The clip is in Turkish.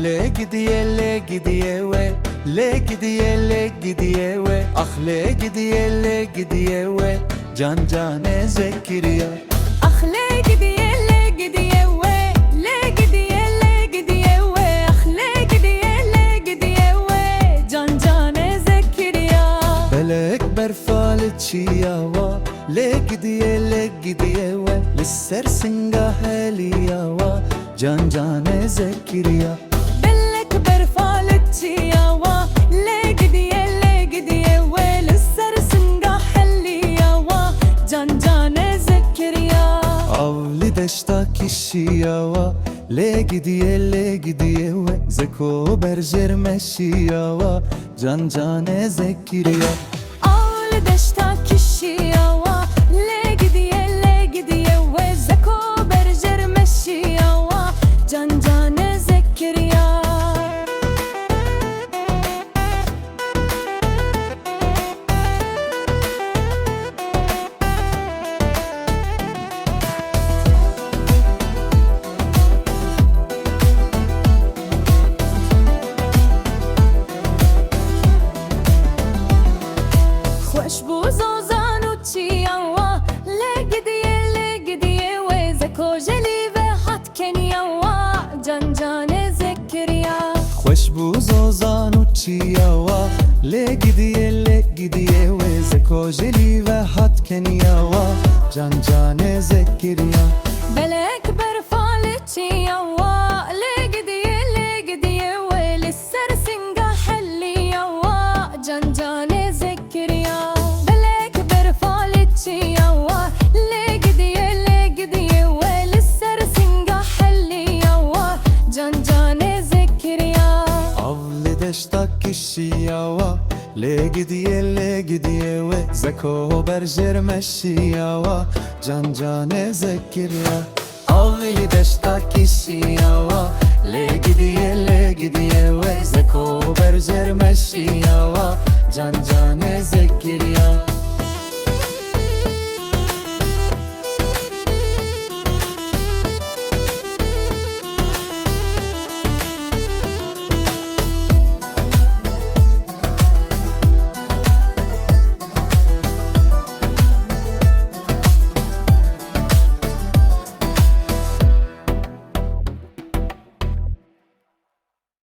le gidiye ve le gidiye ve ah le gidiye ve can cane Zekeriya. Ah le gidiye ve le gidiye ve ah le gidiye ve can cane Zekeriya. Belek berfalçiyawa le gidiye ve lissersinga heliyawa can cane Zekeriya. Bellek berfalçiyawa le gidiye ve lissersinga heliyawa can cane Zekeriya. Avli deşta kişiyawa le gidiye ve zeko berjer meşiyawa can cane Zekeriya. Ağlı deşta kişiyawa le gidiye ve zeko berjer meşiyawa can cane Zekeriya. خوش بو زوزان و چیاوا le gidiye ve zeko jeli ve hat keniyawa can cane Zekeriya. Xoş bu zozan uçiyawa le gidiye ve zeko jeli ve hat keniyawa can cane Zekeriya. Belek berfalçiyawa le gidiye ve lissersinga heliyawa can cane Zekeriya. Belek berfalçiyawa le gidiye ve lissersinga heliyawa can cane Zekeriya. Avli deşta kişiyawa le gidiye ve zeko berjer meşiyawa can cane Zekeriya. Avli deşta kişiyawa le gidiye ve zeko berjer meşiyawa can cane Zekeriya.